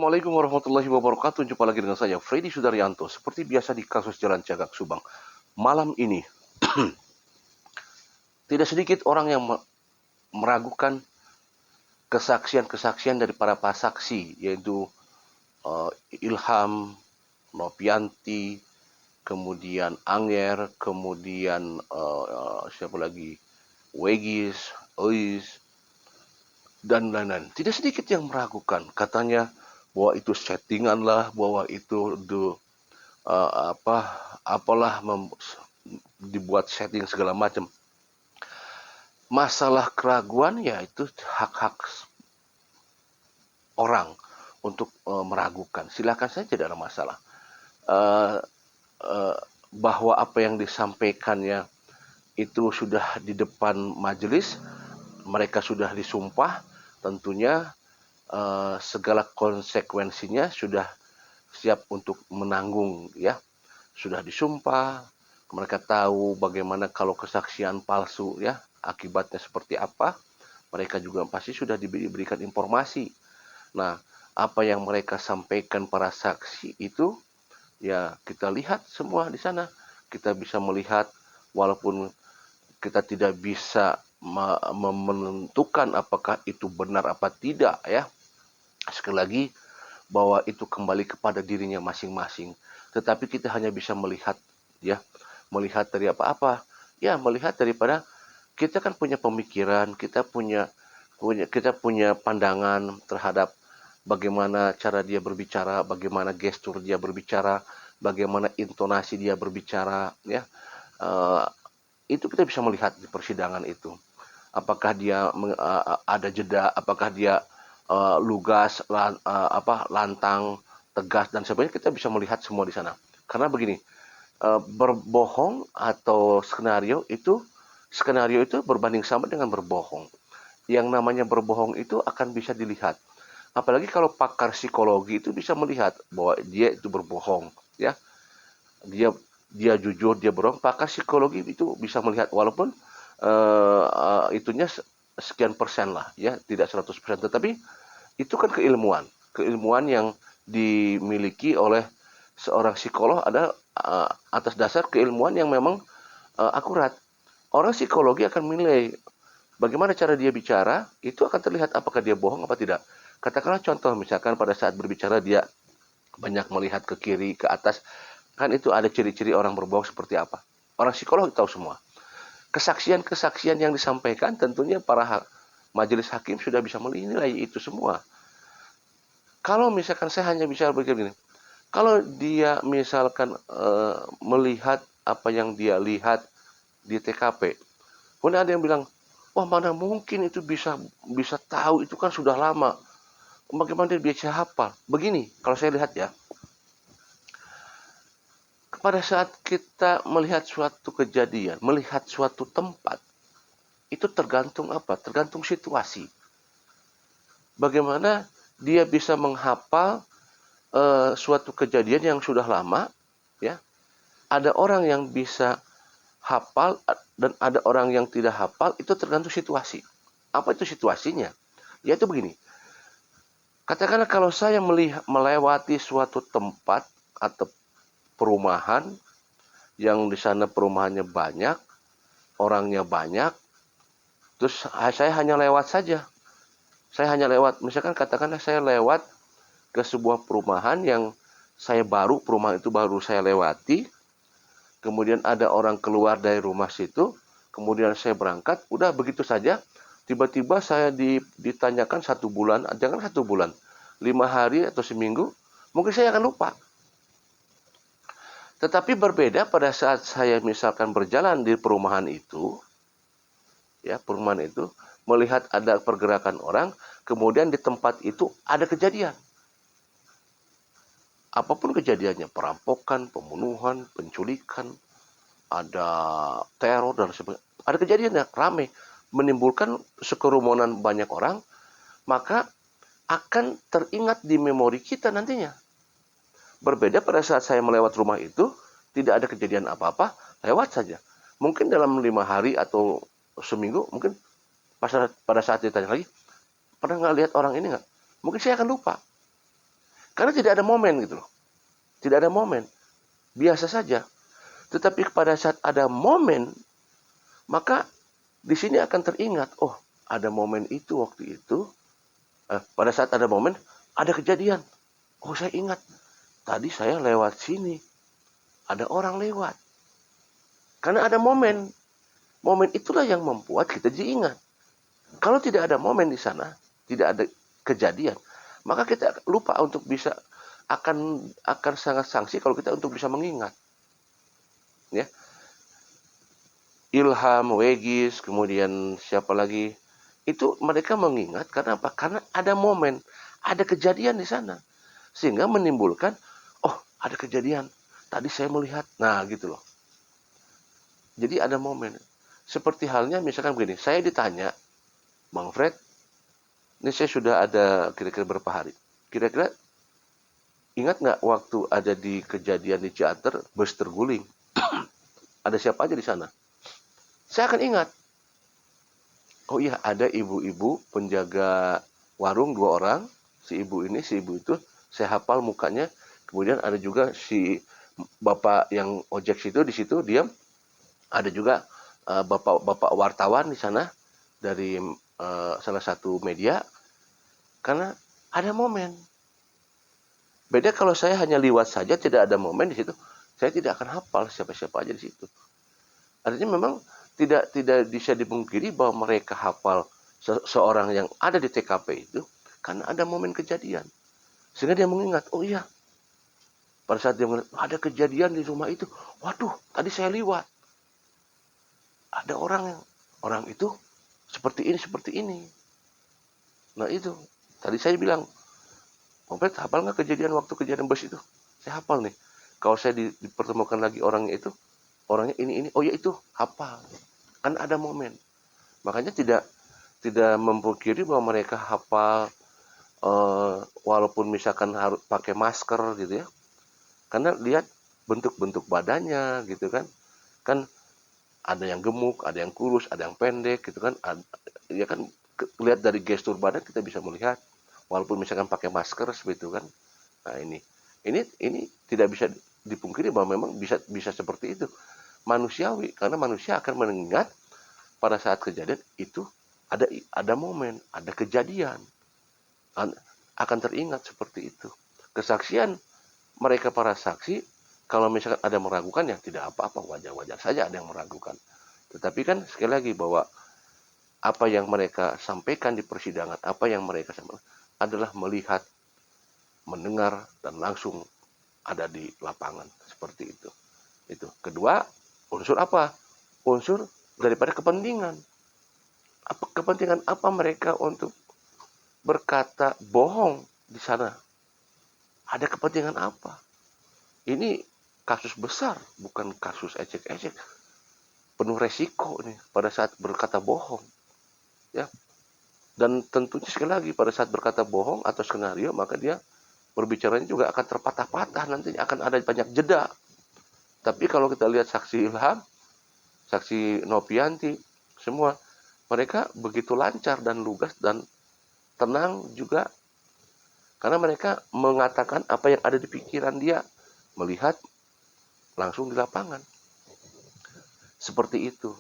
Assalamualaikum warahmatullahi wabarakatuh. Jumpa lagi dengan saya, Freddy Sudaryanto. Seperti biasa di kasus Jalan Cagak Subang. Malam ini, tidak sedikit orang yang meragukan kesaksian-kesaksian dari para saksi, yaitu Ilham, Novianti, kemudian Anger, kemudian siapa lagi, Wegis, Ois, dan lain-lain. Tidak sedikit yang meragukan. Katanya bahwa itu settingan lah, bahwa itu apa apalah dibuat setting segala macam. Masalah keraguan ya itu hak-hak orang untuk meragukan. Silakan saja, tidak ada masalah. Uh, uh, bahwa apa yang disampaikannya itu sudah di depan majelis, mereka sudah disumpah, tentunya segala konsekuensinya sudah siap untuk menanggung, ya. Sudah disumpah, mereka tahu bagaimana kalau kesaksian palsu, ya, akibatnya seperti apa. Mereka juga pasti sudah diberikan informasi. Nah, apa yang mereka sampaikan para saksi itu, ya kita lihat semua di sana. Kita bisa melihat, walaupun kita tidak bisa menentukan apakah itu benar apa tidak, ya. Sekali lagi, bahwa itu kembali kepada dirinya masing-masing. Tetapi kita hanya bisa melihat, ya, melihat dari apa-apa, ya, melihat daripada kita kan punya pemikiran, kita punya pandangan terhadap bagaimana cara dia berbicara, bagaimana gestur dia berbicara, bagaimana intonasi dia berbicara, ya. Uh, itu kita bisa melihat di persidangan itu. Apakah dia ada jeda, apakah dia lugas, lantang, tegas dan sebagainya, kita bisa melihat semua di sana. Karena begini, berbohong atau skenario itu berbanding sama dengan berbohong. Yang namanya berbohong itu akan bisa dilihat. Apalagi kalau pakar psikologi itu bisa melihat bahwa dia itu berbohong, ya. Dia dia jujur, dia bohong. Pakar psikologi itu bisa melihat, walaupun itunya sekian persen lah, ya, tidak 100%, tetapi itu kan keilmuan yang dimiliki oleh seorang psikolog, ada atas dasar keilmuan yang memang akurat. Orang psikologi akan menilai bagaimana cara dia bicara, itu akan terlihat apakah dia bohong apa tidak. Katakanlah contoh, misalkan pada saat berbicara dia banyak melihat ke kiri, ke atas, kan itu ada ciri-ciri orang berbohong seperti apa. Orang psikolog tahu semua. Kesaksian-kesaksian yang disampaikan tentunya para majelis hakim sudah bisa menilai itu semua. Kalau misalkan saya hanya bisa begini, kalau dia misalkan melihat apa yang dia lihat di TKP, kemudian ada yang bilang, wah mana mungkin itu bisa bisa tahu, itu kan sudah lama. Bagaimana dia bisa hafal? Begini, kalau saya lihat, ya, pada saat kita melihat suatu kejadian, melihat suatu tempat, itu tergantung apa? Tergantung situasi. Bagaimana dia bisa menghafal suatu kejadian yang sudah lama, ya. Ada orang yang bisa hafal dan ada orang yang tidak hafal, itu tergantung situasi. Apa itu situasinya? Yaitu begini. Katakanlah kalau saya melewati suatu tempat atau perumahan yang di sana perumahannya banyak, orangnya banyak, terus saya hanya lewat saja. Saya hanya lewat, misalkan katakanlah saya lewat ke sebuah perumahan yang perumahan itu baru saya lewati, kemudian ada orang keluar dari rumah situ, kemudian saya berangkat, udah begitu saja, tiba-tiba saya ditanyakan 1 bulan, jangan 1 bulan, 5 hari atau seminggu, mungkin saya akan lupa. Tetapi berbeda pada saat saya misalkan berjalan di perumahan itu, ya, perumahan itu, melihat ada pergerakan orang, kemudian di tempat itu ada kejadian. Apapun kejadiannya, perampokan, pembunuhan, penculikan, ada teror dan sebagainya. Ada kejadian yang ramai, menimbulkan sekerumunan banyak orang, maka akan teringat di memori kita nantinya. Berbeda pada saat saya melewat rumah itu, tidak ada kejadian apa-apa, lewat saja. Mungkin dalam 5 hari atau seminggu, mungkin pada saat ditanya lagi, pernah nggak lihat orang ini nggak? Mungkin saya akan lupa. Karena tidak ada momen gitu loh. Tidak ada momen. Biasa saja. Tetapi pada saat ada momen, maka di sini akan teringat, oh ada momen itu waktu itu. Pada saat ada momen, ada kejadian. Oh saya ingat, tadi saya lewat sini. Ada orang lewat. Karena ada momen. Momen itulah yang membuat kita jadi ingat. Kalau tidak ada momen di sana, tidak ada kejadian, maka kita lupa untuk bisa akan sangat sanksi kalau kita untuk bisa mengingat. Ya. Ilham, Wegis, kemudian siapa lagi? Itu mereka mengingat karena apa? Karena ada momen, ada kejadian di sana. Sehingga menimbulkan, oh ada kejadian, tadi saya melihat. Nah gitu loh. Jadi ada momen. Seperti halnya misalkan begini, saya ditanya, Bang Fred, ini saya sudah ada kira-kira berapa hari. Kira-kira ingat nggak waktu ada di kejadian di Ciater, bus terguling? Ada siapa aja di sana? Saya akan ingat. Oh iya, ada ibu-ibu penjaga warung 2 orang. Si ibu ini, si ibu itu, saya hafal mukanya. Kemudian ada juga si bapak yang ojek situ di situ diam. Ada juga bapak-bapak wartawan di sana dari salah satu media. Karena ada momen. Beda kalau saya hanya liwat saja, tidak ada momen di situ, saya tidak akan hafal siapa-siapa aja di situ. Artinya memang tidak bisa dipungkiri bahwa mereka hafal seorang yang ada di TKP itu karena ada momen kejadian. Sehingga dia mengingat, oh iya, pada saat dia mengingat, ada kejadian di rumah itu, waduh, tadi saya liwat. Ada orang itu seperti ini. Nah itu, tadi saya bilang, Kompet, hafal nggak kejadian bus itu? Saya hafal nih. Kalau saya dipertemukan lagi orangnya ini, oh ya itu, hafal. Kan ada momen. Makanya tidak memungkiri bahwa mereka hafal, walaupun misalkan harus pakai masker gitu ya. Karena lihat bentuk-bentuk badannya gitu kan. Kan ada yang gemuk, ada yang kurus, ada yang pendek gitu kan. Ya kan lihat dari gestur badan kita bisa melihat. Walaupun misalkan pakai masker seperti itu kan. Nah ini tidak bisa dipungkiri bahwa memang bisa seperti itu. Manusiawi, karena manusia akan mengingat pada saat kejadian itu ada momen, ada kejadian. Akan teringat seperti itu. Kesaksian mereka para saksi, kalau misalkan ada meragukan ya tidak apa-apa, wajar-wajar saja ada yang meragukan. Tetapi kan sekali lagi bahwa apa yang mereka sampaikan di persidangan, apa yang mereka sampaikan adalah melihat, mendengar, dan langsung ada di lapangan. Seperti itu. Itu. Kedua, unsur apa? Unsur daripada kepentingan. Kepentingan apa mereka untuk berkata bohong di sana? Ada kepentingan apa? Ini kasus besar, bukan kasus ecek-ecek. Penuh resiko nih pada saat berkata bohong. Ya, dan tentunya sekali lagi pada saat berkata bohong atau skenario, maka dia berbicaranya juga akan terpatah-patah, nantinya akan ada banyak jeda. Tapi kalau kita lihat saksi Ilham, saksi Novianti, semua mereka begitu lancar dan lugas dan tenang juga, karena mereka mengatakan apa yang ada di pikiran dia, melihat langsung di lapangan. Seperti itu.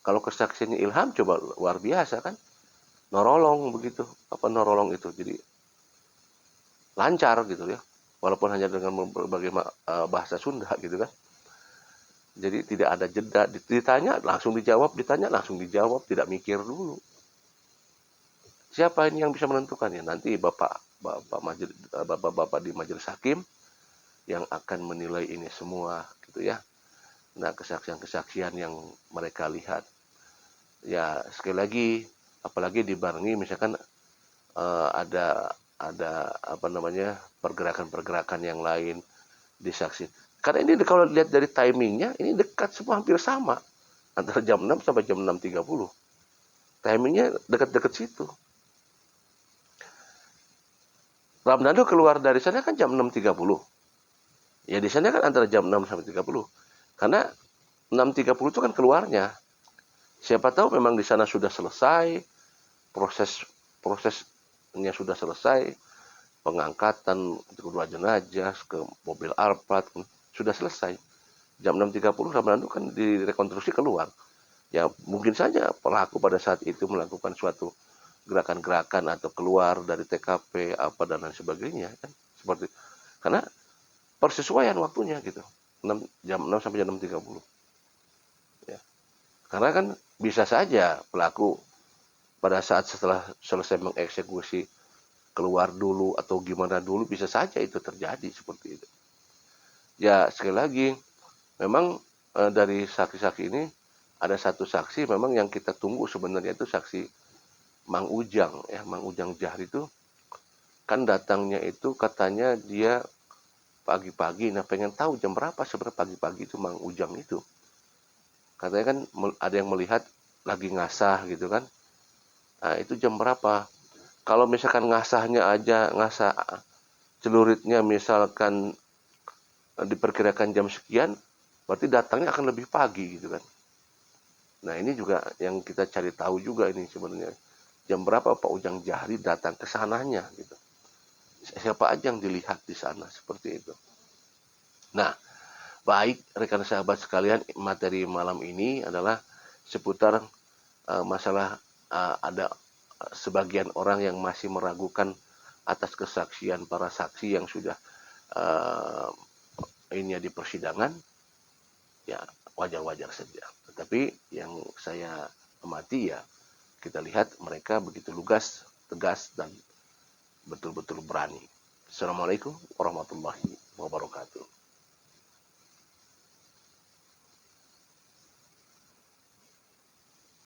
Kalau kesaksiannya Ilham coba luar biasa kan, norolong begitu, norolong itu, jadi lancar gitu ya, walaupun hanya dengan berbagai bahasa Sunda gitu kan. Jadi tidak ada jeda, ditanya langsung dijawab, ditanya langsung dijawab, tidak mikir dulu. Siapa ini yang bisa menentukan ya? Nanti bapak di majelis hakim yang akan menilai ini semua gitu ya. Nah, kesaksian-kesaksian yang mereka lihat, ya sekali lagi, apalagi dibarengi misalkan ada pergerakan-pergerakan yang lain di saksi. Karena ini kalau lihat dari timingnya, ini dekat semua, hampir sama, antara jam 6 sampai jam 6.30. Timingnya dekat-dekat situ. Ramdhanu keluar dari sana kan jam 6.30. Ya di sana kan antara jam 6 sampai 30. Karena 6.30 itu kan keluarnya. Siapa tahu memang di sana sudah selesai, prosesnya sudah selesai. pengangkatan kedua jenazah ke mobil Alphard sudah selesai. Jam 6.30 Ramadhan itu kan direkonstruksi keluar. Ya mungkin saja pelaku pada saat itu melakukan suatu gerakan-gerakan atau keluar dari TKP apa dan lain sebagainya kan seperti karena persesuaian waktunya gitu 6 sampai jam 6.30 ya. Karena kan bisa saja pelaku pada saat setelah selesai mengeksekusi keluar dulu atau gimana dulu bisa saja itu terjadi seperti itu. Ya sekali lagi memang dari saksi-saksi ini ada satu saksi memang yang kita tunggu sebenarnya itu saksi Mang Ujang ya, Mang Ujang Jahri itu kan datangnya itu katanya dia pagi-pagi, nah pengen tahu jam berapa sebenarnya pagi-pagi itu Mang Ujang itu. Katanya kan ada yang melihat lagi ngasah gitu kan. Nah, itu jam berapa? Kalau misalkan ngasahnya aja, ngasah celuritnya misalkan diperkirakan jam sekian, berarti datangnya akan lebih pagi gitu kan. Nah, ini juga yang kita cari tahu juga ini sebenarnya. Jam berapa Pak Ujang Jahri datang ke sananya gitu. Siapa aja yang dilihat di sana seperti itu. Nah, baik rekan sahabat sekalian, materi malam ini adalah seputar masalah ada sebagian orang yang masih meragukan atas kesaksian para saksi yang sudah uh, ini di persidangan, ya wajar-wajar saja. Tetapi yang saya amati ya kita lihat mereka begitu lugas, tegas dan betul-betul berani. Assalamualaikum warahmatullahi wabarakatuh.